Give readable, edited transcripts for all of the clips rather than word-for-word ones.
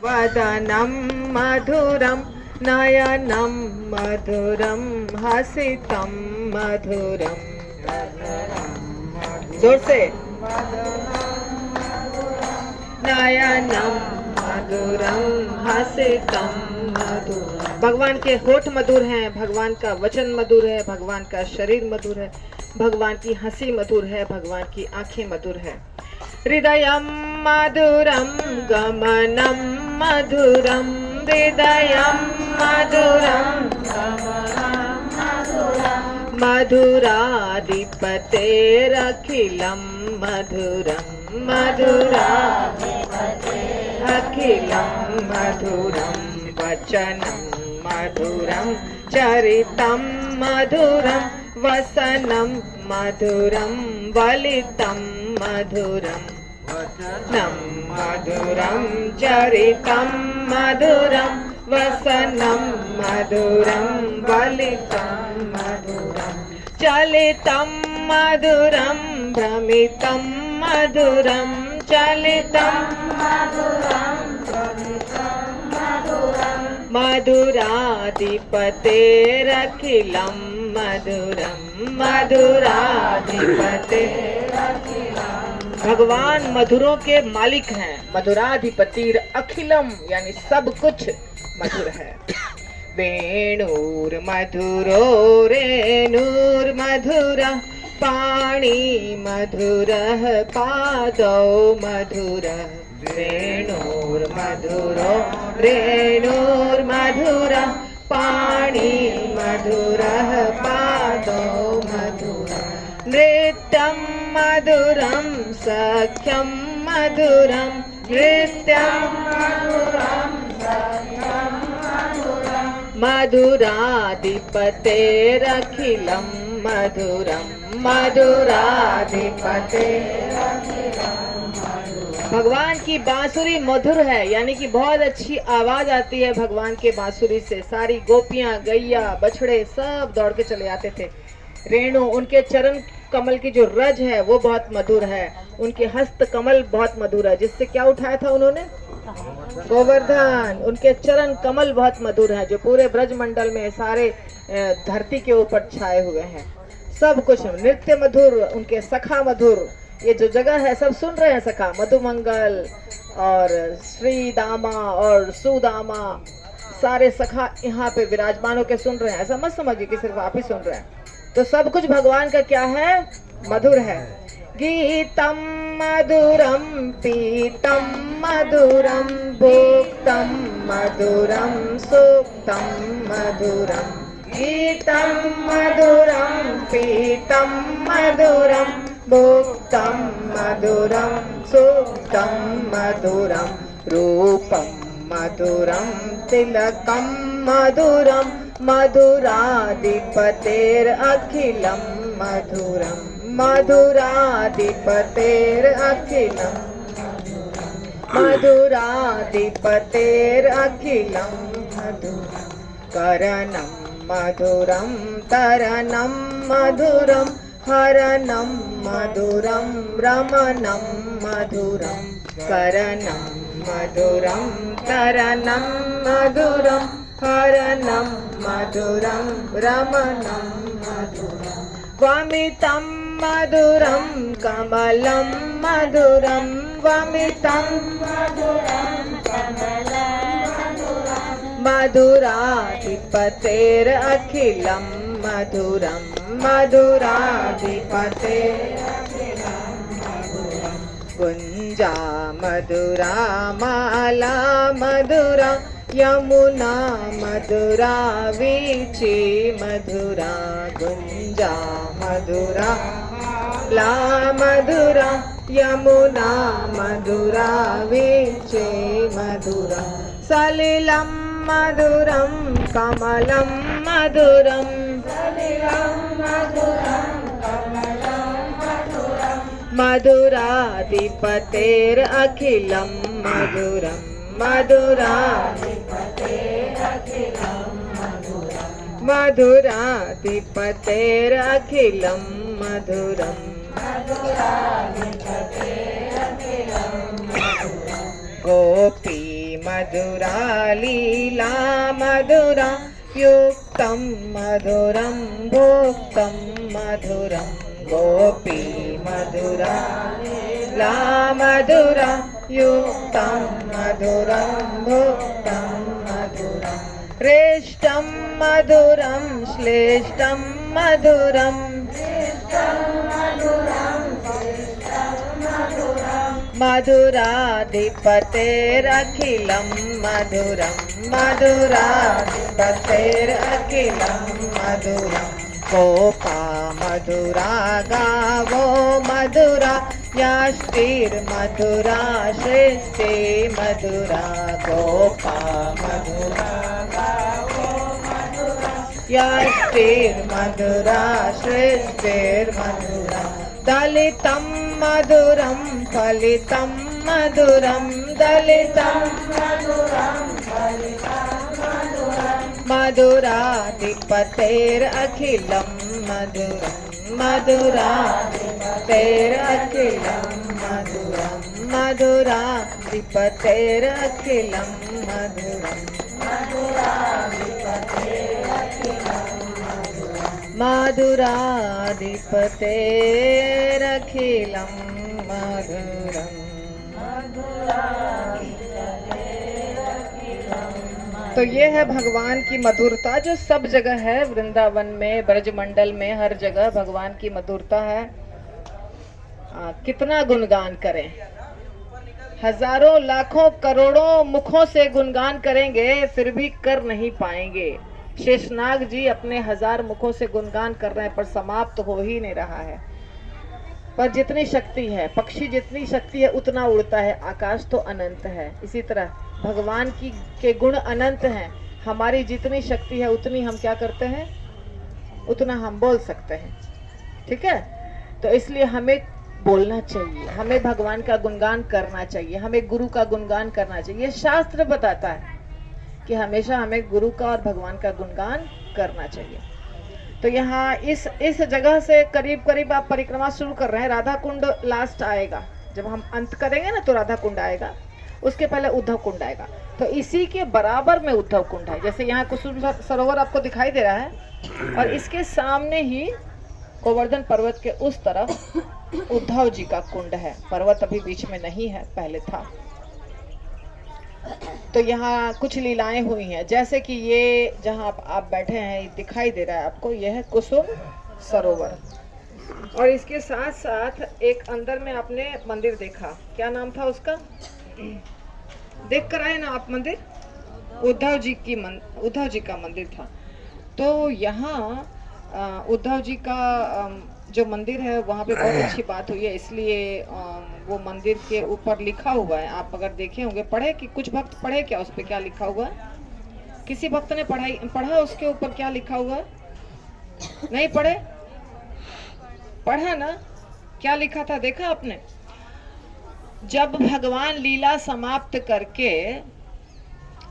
वदनं मधुरं नयनं मधुरं हसितं मधुरं। जोर से। नयनं मधुरं हसितं मधुरं। भगवान के होठ मधुर हैं, भगवान का वचन मधुर है, भगवान का शरीर मधुर है, भगवान की हंसी मधुर है, भगवान की आंखें मधुर है। हृदयं मधुरं गमनं मधुरं, हृदयं मधुरं मधुराधिपतेरखिलं मधुरं, मधुराधिपतेरखिलं मधुरं। वचनं मधुरं चरितं मधुरं, वसनं मधुरं वलितं मधुरं। वचनं मधुरं चरितं मधुरं, वसनं मधुरं वलितं मधुरं। चलितं मधुरं भ्रमितं मधुरं, चलितं मधुरं मधुराधिपतेरखिलं मधुरं, मधुराधिपतेरखिलं। भगवान मधुरों के मालिक हैं। मधुराधिपतिर अखिलम यानी सब कुछ मधुर है। वेणुर्मधुरो रेणुर्मधुरः, पाणि मधुरः पादौ मधुरः। वेणुर्मधुरो रेणुर्मधुरः, पाणि मधुरः पादौ मधुरः। नृत्यं मधुरं सख्यं मधुरं, नृत्यं मधुरं सख्यं मधुरं। मधुराधिपतेरखिलं मधुरं, मधुराधिपतेरखिलं। भगवान की बांसुरी मधुर है, यानी कि बहुत अच्छी आवाज आती है भगवान के बांसुरी से। सारी गोपियां, गैया, बछड़े सब दौड़ के चले आते थे। रेणु, उनके चरण कमल की जो रज है वो बहुत मधुर है। उनके हस्त कमल बहुत मधुर है, जिससे क्या उठाया था उन्होंने? गोवर्धन। उनके चरण कमल बहुत मधुर है, जो पूरे ब्रज मंडल में सारे धरती के ऊपर छाए हुए हैं। सब कुछ नृत्य मधुर, उनके सखा मधुर। ये जो जगह है सब सुन रहे हैं सखा, मधुमंगल और श्री दामा और सुदामा, सारे सखा यहाँ पे विराजमान होकर सुन रहे हैं। ऐसा मत समझिए कि सिर्फ आप ही सुन रहे हैं। तो सब कुछ भगवान का क्या है? मधुर है। गीतम मधुरम पीतम मधुरम, भोक्तम मधुरम सुक्तम मधुरम। गीतम मधुरम पीतम मधुरम, भोक्तम मधुरम सुक्तम मधुरम। रूपम मधुरम तिलकम मधुरम, मधुराधिपतेरखिलं मधुरं, मधुराधिपतेरखिलं, मधुराधिपतेरखिलं मधुरं। करणं मधुरं तरणं मधुरं, हरणं मधुरं रमणं मधुरं। करणं मधुरं तरणं मधुरं, हरणं मधुरं रमणं मधुरं। वमितं मधुरं कमलं मधुरं, वमितं मधुरं कमलं मधुरं। मधुराधिपतेरखिलं मधुरं, मधुराधिपतेरखिलं मधुरं। गुञ्जा मधुरा माला मधुरा, यमुना मधुरा वीची मधुरा। गुंजा मधुरा ला मधुरा, यमुना मधुरा वीची मधुरा। सलिलं मधुरं कमलं मधुरं, सलिलं मधुरं कमलं मधुरं। मधुराधिपतेरखिलं मधुरं, मधुराधिपतेरखिलं मधुरं। मधुराधिपतेरखिलं मधुरं, मधुराधिपतेरखिलं मधुरं। गोपी मधुरा लीला मधुरा युक्तं मधुरं भुक्तं मधुरं गोपी मधुरा लीला मधुरा युक्तं मधुरं भुक्तं मधुरं श्रेष्ठं मधुरं श्रेष्ठं मधुरं मधुराधिपतेरखिलं मधुरं मधुराधिपतेरखिलं मधुरं गोपा मधुरा गावो मधुरा याष्टिर्मधुरा श्रेष्ठे मधुरा गोपा मधुरा गावो मधुरा याष्टिर्मधुरा श्रेष्ठिर्मधुरा दलितं मधुरं फलितं मधुरं दलितं मधुरं फलितं मधुरं मधुराधिपतेरखिलं मधुरं मधुराधिपतेरखिलं मधुरं मधुराधिपतेरखिलं मधुरं मधुराधिपतेरखिलं मधुरं। तो ये है भगवान की मधुरता जो सब जगह है, वृंदावन में, ब्रजमंडल में, हर जगह भगवान की मधुरता है। कितना गुणगान करें, हजारों लाखों करोड़ों मुखों से गुणगान करेंगे फिर भी कर नहीं पाएंगे। शेषनाग जी अपने 1000 मुखों से गुणगान कर रहे हैं पर समाप्त हो ही नहीं रहा है। पर जितनी शक्ति है, पक्षी जितनी शक्ति है उतना उड़ता है, आकाश तो अनंत है। इसी तरह भगवान की के गुण अनंत हैं, हमारी जितनी शक्ति है उतनी हम क्या करते हैं, उतना हम बोल सकते हैं। ठीक है, तो इसलिए हमें बोलना चाहिए, हमें भगवान का गुणगान करना चाहिए, हमें गुरु का गुणगान करना चाहिए। ये शास्त्र बताता है कि हमेशा हमें गुरु का और भगवान का गुणगान करना चाहिए। तो यहाँ इस जगह से करीब करीब आप परिक्रमा शुरू कर रहे हैं, राधा कुंड लास्ट आएगा। जब हम अंत करेंगे ना तो राधा कुंड आएगा, उसके पहले उद्धव कुंड आएगा। तो इसी के बराबर में उद्धव कुंड है। जैसे यहाँ कुसुम सरोवर आपको दिखाई दे रहा है और इसके सामने ही गोवर्धन पर्वत के उस तरफ उद्धव जी का कुंड है। पर्वत अभी बीच में नहीं है, पहले था। तो यहाँ कुछ लीलाएं हुई हैं, जैसे कि ये जहाँ आप बैठे हैं दिखाई दे रहा है आपको, यह है कुसुम सरोवर। और इसके साथ साथ एक अंदर में आपने मंदिर देखा, क्या नाम था उसका, देख कर आए ना आप मंदिर, उद्धव जी का मंदिर था। तो यहाँ उद्धव जी का जो मंदिर है वहाँ पे बहुत अच्छी बात हुई है, इसलिए वो मंदिर के ऊपर लिखा हुआ है, आप अगर देखे होंगे, पढ़े कि कुछ भक्त पढ़े क्या उस पे क्या लिखा हुआ है? किसी भक्त ने पढ़ा उसके ऊपर क्या लिखा हुआ है? नहीं पढ़े? पढ़ा ना, क्या लिखा था देखा आपने? जब भगवान लीला समाप्त करके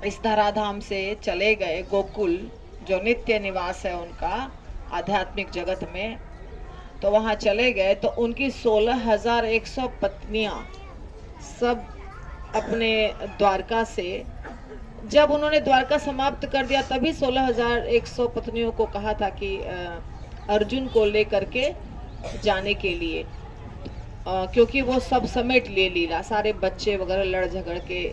इस धराधाम से चले गए गोकुल, जो नित्य निवास है उनका आध्यात्मिक जगत में, तो वहां चले गए तो उनकी 16,100 पत्नियां सब अपने द्वारका से, जब उन्होंने द्वारका समाप्त कर दिया तभी 16,100 पत्नियों को कहा था कि अर्जुन को लेकर के जाने के लिए, क्योंकि वो सब समेट लिए लीला, सारे बच्चे वगैरह लड़ झगड़ के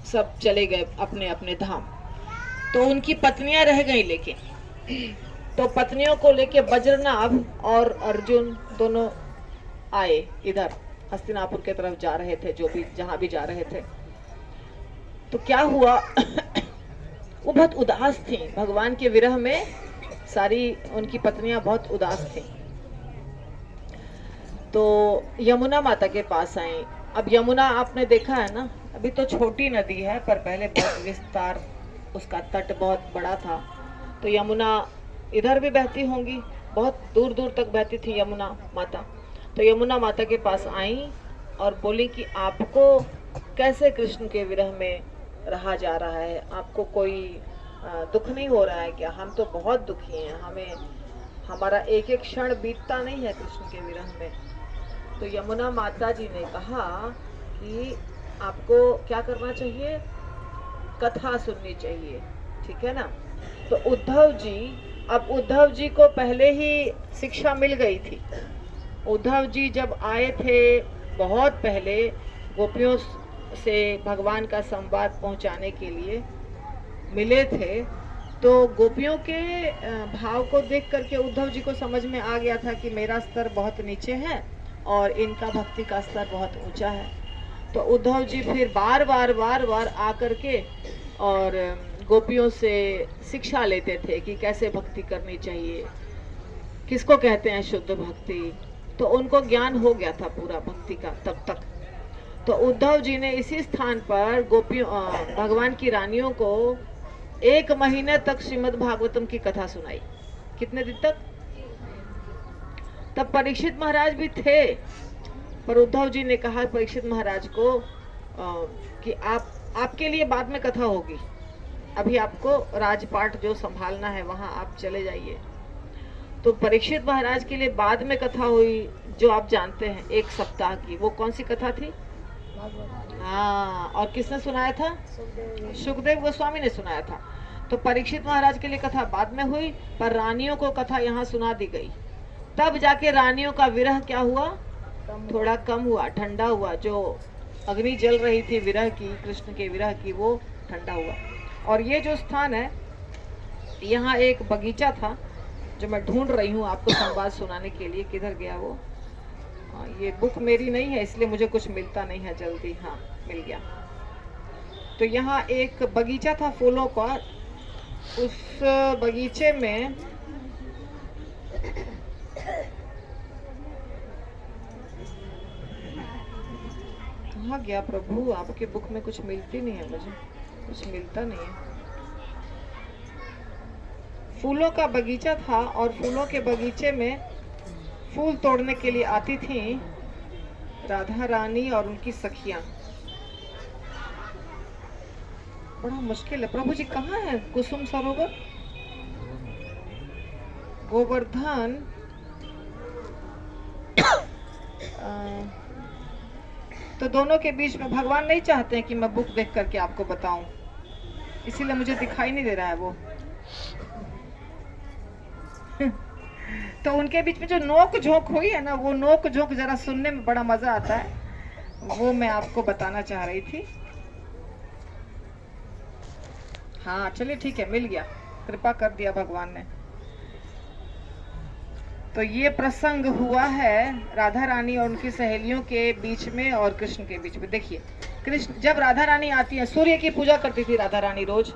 सब चले गए अपने अपने धाम। तो उनकी पत्नियां रह गई, लेकिन तो पत्नियों को लेके वज्रनाभ और अर्जुन दोनों आए इधर हस्तिनापुर के तरफ जा रहे थे, जो भी जहां भी जा रहे थे। तो क्या हुआ वो बहुत उदास थी, भगवान के विरह में सारी उनकी पत्नियां बहुत उदास थी। तो यमुना माता के पास आई। अब यमुना आपने देखा है ना, अभी तो छोटी नदी है पर पहले बहुत विस्तार, उसका तट बहुत बड़ा था। तो यमुना इधर भी बहती होंगी, बहुत दूर दूर तक बहती थी यमुना माता। तो यमुना माता के पास आई और बोली कि आपको कैसे कृष्ण के विरह में रहा जा रहा है, आपको कोई दुख नहीं हो रहा है क्या? हम तो बहुत दुखी हैं, हमें हमारा एक एक क्षण बीतता नहीं है कृष्ण के विरह में। तो यमुना माता जी ने कहा कि आपको क्या करना चाहिए? कथा सुननी चाहिए, ठीक है ना। तो उद्धव जी को पहले ही शिक्षा मिल गई थी। उद्धव जी जब आए थे बहुत पहले गोपियों से भगवान का संवाद पहुंचाने के लिए मिले थे, तो गोपियों के भाव को देख करके उद्धव जी को समझ में आ गया था कि मेरा स्तर बहुत नीचे है और इनका भक्ति का स्तर बहुत ऊंचा है। तो उद्धव जी फिर बार बार आकर के और गोपियों से शिक्षा लेते थे कि कैसे भक्ति करनी चाहिए, किसको कहते हैं शुद्ध भक्ति। तो उनको ज्ञान हो गया था पूरा भक्ति का तब तक। तो उद्धव जी ने इसी स्थान पर गोपियों भगवान की रानियों को 1 महीने तक श्रीमद् भागवतम की कथा सुनाई। कितने दिन तक? तब परीक्षित महाराज भी थे, पर उद्धव जी ने कहा परीक्षित महाराज को कि आपके लिए बाद में कथा होगी, अभी आपको राजपाट जो संभालना है वहां आप चले जाइए। तो परीक्षित महाराज के लिए बाद में कथा हुई, जो आप जानते हैं 1 सप्ताह की। वो कौन सी कथा थी? हाँ, और किसने सुनाया था? सुखदेव गोस्वामी ने सुनाया था। तो परीक्षित महाराज के लिए कथा बाद में हुई, पर रानियों को कथा यहाँ सुना दी गई। तब जाके रानियों का विरह क्या हुआ? थोड़ा कम हुआ, ठंडा हुआ। जो अग्नि जल रही थी विरह की, कृष्ण के विरह की, वो ठंडा हुआ। और ये जो स्थान है, यहाँ एक बगीचा था जो मैं ढूंढ रही हूँ आपको संवाद सुनाने के लिए। किधर गया वो? ये बुक मेरी नहीं है इसलिए मुझे कुछ मिलता नहीं है जल्दी। हाँ, मिल गया। तो यहाँ एक बगीचा था फूलों का। उस बगीचे में कहाँ गया प्रभु? आपके बुक में कुछ मिलती नहीं है, मुझे कुछ मिलता नहीं है। फूलों का बगीचा था और फूलों के बगीचे में फूल तोड़ने के लिए आती थी राधा रानी और उनकी सखियां। बड़ा मुश्किल है। प्रभु जी कहाँ है? कुसुम सरोवर, गोवर्धन, तो दोनों के बीच में भगवान नहीं चाहते हैं कि मैं बुक देख करके आपको बताऊं, इसीलिए मुझे दिखाई नहीं दे रहा है वो। तो उनके बीच में जो नोक झोंक हुई है ना, वो नोक झोंक जरा सुनने में बड़ा मजा आता है, वो मैं आपको बताना चाह रही थी। हाँ चलिए ठीक है, मिल गया, कृपा कर दिया भगवान ने। तो ये प्रसंग हुआ है राधा रानी और उनकी सहेलियों के बीच में और कृष्ण के बीच में। देखिए, कृष्ण जब राधा रानी आती है, सूर्य की पूजा करती थी राधा रानी रोज।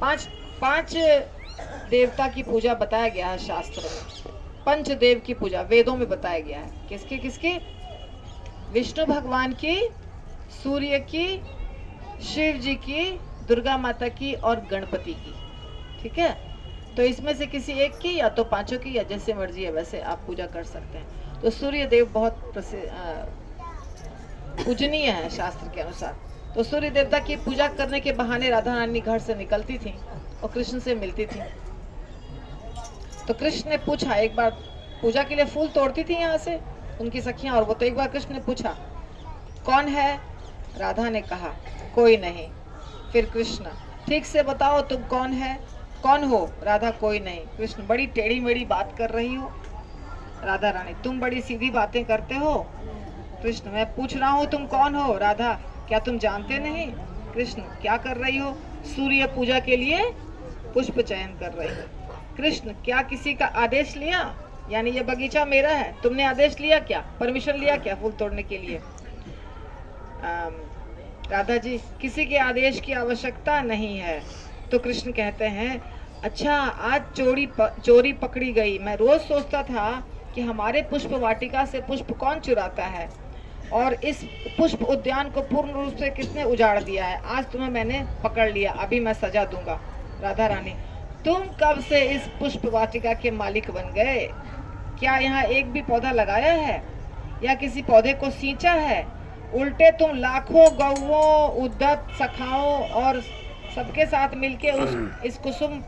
पांच देवता की पूजा बताया गया है शास्त्र में। पंचदेव की पूजा वेदों में बताया गया है। किसकी किसकी? विष्णु भगवान की, सूर्य की, शिव जी की, दुर्गा माता की और गणपति की। ठीक है, तो इसमें से किसी एक की या तो पांचों की, या जैसे मर्जी है वैसे आप पूजा कर सकते हैं। तो सूर्य देव बहुत पूजनीय है शास्त्र के अनुसार। तो सूर्य देवता की पूजा करने के बहाने राधा रानी घर से निकलती थी और कृष्ण से मिलती थी। तो कृष्ण ने पूछा, एक बार पूजा के लिए फूल तोड़ती थी यहाँ से उनकी सखियां, और वो तो एक बार कृष्ण ने पूछा कौन है? राधा ने कहा कोई नहीं। फिर कृष्ण, ठीक से बताओ तुम कौन है, कौन हो? राधा, कोई नहीं। कृष्ण, बड़ी टेढ़ी मेढ़ी बात कर रही हो। राधा रानी, तुम बड़ी सीधी बातें करते हो। कृष्ण, मैं पूछ रहा हूँ तुम कौन हो? राधा, क्या तुम जानते नहीं? कृष्ण, क्या कर रही हो? सूर्य पूजा के लिए पुष्प चयन कर रही हो। कृष्ण, क्या किसी का आदेश लिया? यानी ये बगीचा मेरा है, तुमने आदेश लिया क्या? परमिशन लिया क्या फूल तोड़ने के लिए? राधा जी, किसी के आदेश की आवश्यकता नहीं है। तो कृष्ण कहते हैं, अच्छा आज चोरी पकड़ी गई। मैं रोज सोचता था कि हमारे पुष्प वाटिका से पुष्प कौन चुराता है और इस पुष्प उद्यान को पूर्ण रूप से किसने उजाड़ दिया है। आज तुम्हें मैंने पकड़ लिया, अभी मैं सजा दूंगा। राधा रानी, तुम कब से इस पुष्प वाटिका के मालिक बन गए? क्या यहाँ एक भी पौधा लगाया है या किसी पौधे को सींचा है? उल्टे तुम लाखों गौओं, उद्धत, सखाओं और सबके साथ मिलके इस कुसुम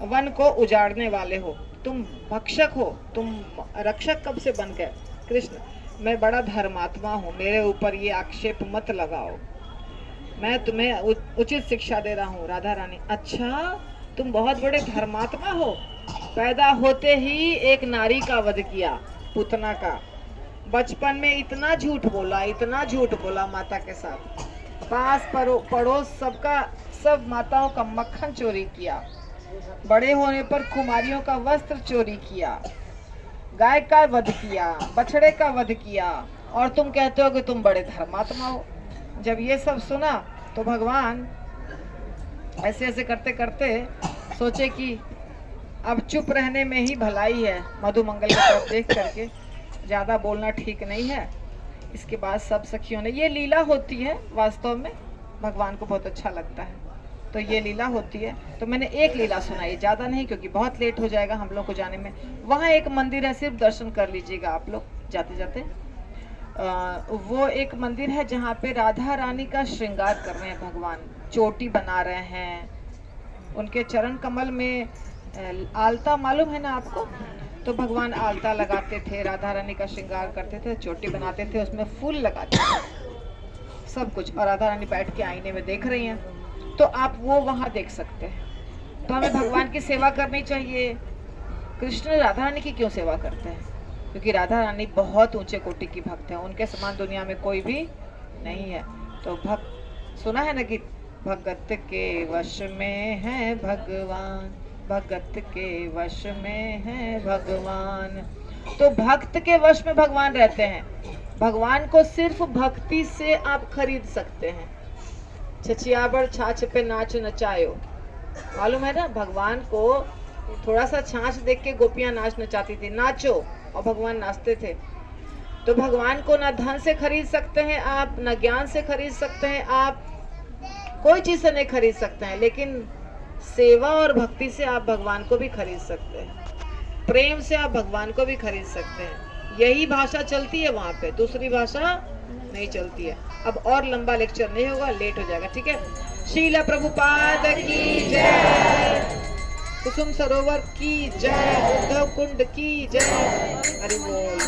वन को उजाड़ने वाले हो। तुम भक्षक हो, तुम रक्षक कब से बन गए? कृष्ण, मैं बड़ा धर्मात्मा हूँ, मेरे ऊपर ये आक्षेप मत लगाओ। मैं तुम्हें उचित शिक्षा दे रहा हूँ। राधा रानी, अच्छा तुम बहुत बड़े धर्मात्मा हो। पैदा होते ही एक नारी का वध किया, पूतना का। बचपन में इतना झूठ बोला माता के साथ। पास पड़ोस सबका, सब माताओं का मक्खन चोरी किया। बड़े होने पर कुमारियों का वस्त्र चोरी किया, गाय का वध किया, बछड़े का वध किया, और तुम कहते हो कि तुम बड़े धर्मात्मा हो। जब ये सब सुना तो भगवान ऐसे ऐसे करते करते सोचे कि अब चुप रहने में ही भलाई है। मधुमंगल की तरफ देख करके, ज्यादा बोलना ठीक नहीं है। इसके बाद सब सखियों ने, ये लीला होती है वास्तव में, भगवान को बहुत अच्छा लगता है तो ये लीला होती है। तो मैंने एक लीला सुनाई, ज्यादा नहीं, क्योंकि बहुत लेट हो जाएगा हम लोग को जाने में। वहाँ एक मंदिर है, सिर्फ दर्शन कर लीजिएगा आप लोग जाते जाते। वो एक मंदिर है जहाँ पे राधा रानी का श्रृंगार कर रहे हैं भगवान, चोटी बना रहे हैं। उनके चरण कमल में आलता मालूम है ना आपको, तो भगवान आलता लगाते थे, राधा रानी का श्रृंगार करते थे, चोटी बनाते थे, उसमें फूल लगाते थे, सब कुछ। और राधा रानी बैठ के आईने में देख रही हैं, तो आप वो वहाँ देख सकते हैं। तो हमें भगवान की सेवा करनी चाहिए। कृष्ण राधा रानी की क्यों सेवा करते हैं? क्योंकि राधा रानी बहुत ऊंचे कोटि की भक्त है, उनके समान दुनिया में कोई भी नहीं है। तो भक्त, सुना है ना कि भगत के वश में है भगवान, भगत के वश में है भगवान। तो भक्त के वश में भगवान रहते हैं। भगवान को सिर्फ भक्ति से आप खरीद सकते हैं। छछियाबड़ छाछ पे नाच नचायो, मालूम है ना, भगवान को थोड़ा सा छाछ देख के गोपियां नाच नचाती थी, नाचो, और भगवान नाचते थे। तो भगवान को ना धन से खरीद सकते हैं आप, ना ज्ञान से खरीद सकते हैं आप, कोई चीज से नहीं खरीद सकते हैं, लेकिन सेवा और भक्ति से आप भगवान को भी खरीद सकते हैं। प्रेम से आप भगवान को भी खरीद सकते हैं। यही भाषा चलती है वहाँ पे, दूसरी भाषा नहीं चलती है। अब और लंबा लेक्चर नहीं होगा, लेट हो जाएगा, ठीक है। श्रील प्रभुपाद की जय, कुसुम सरोवर की जय, उद्धव कुंड की जय। हरि बोल।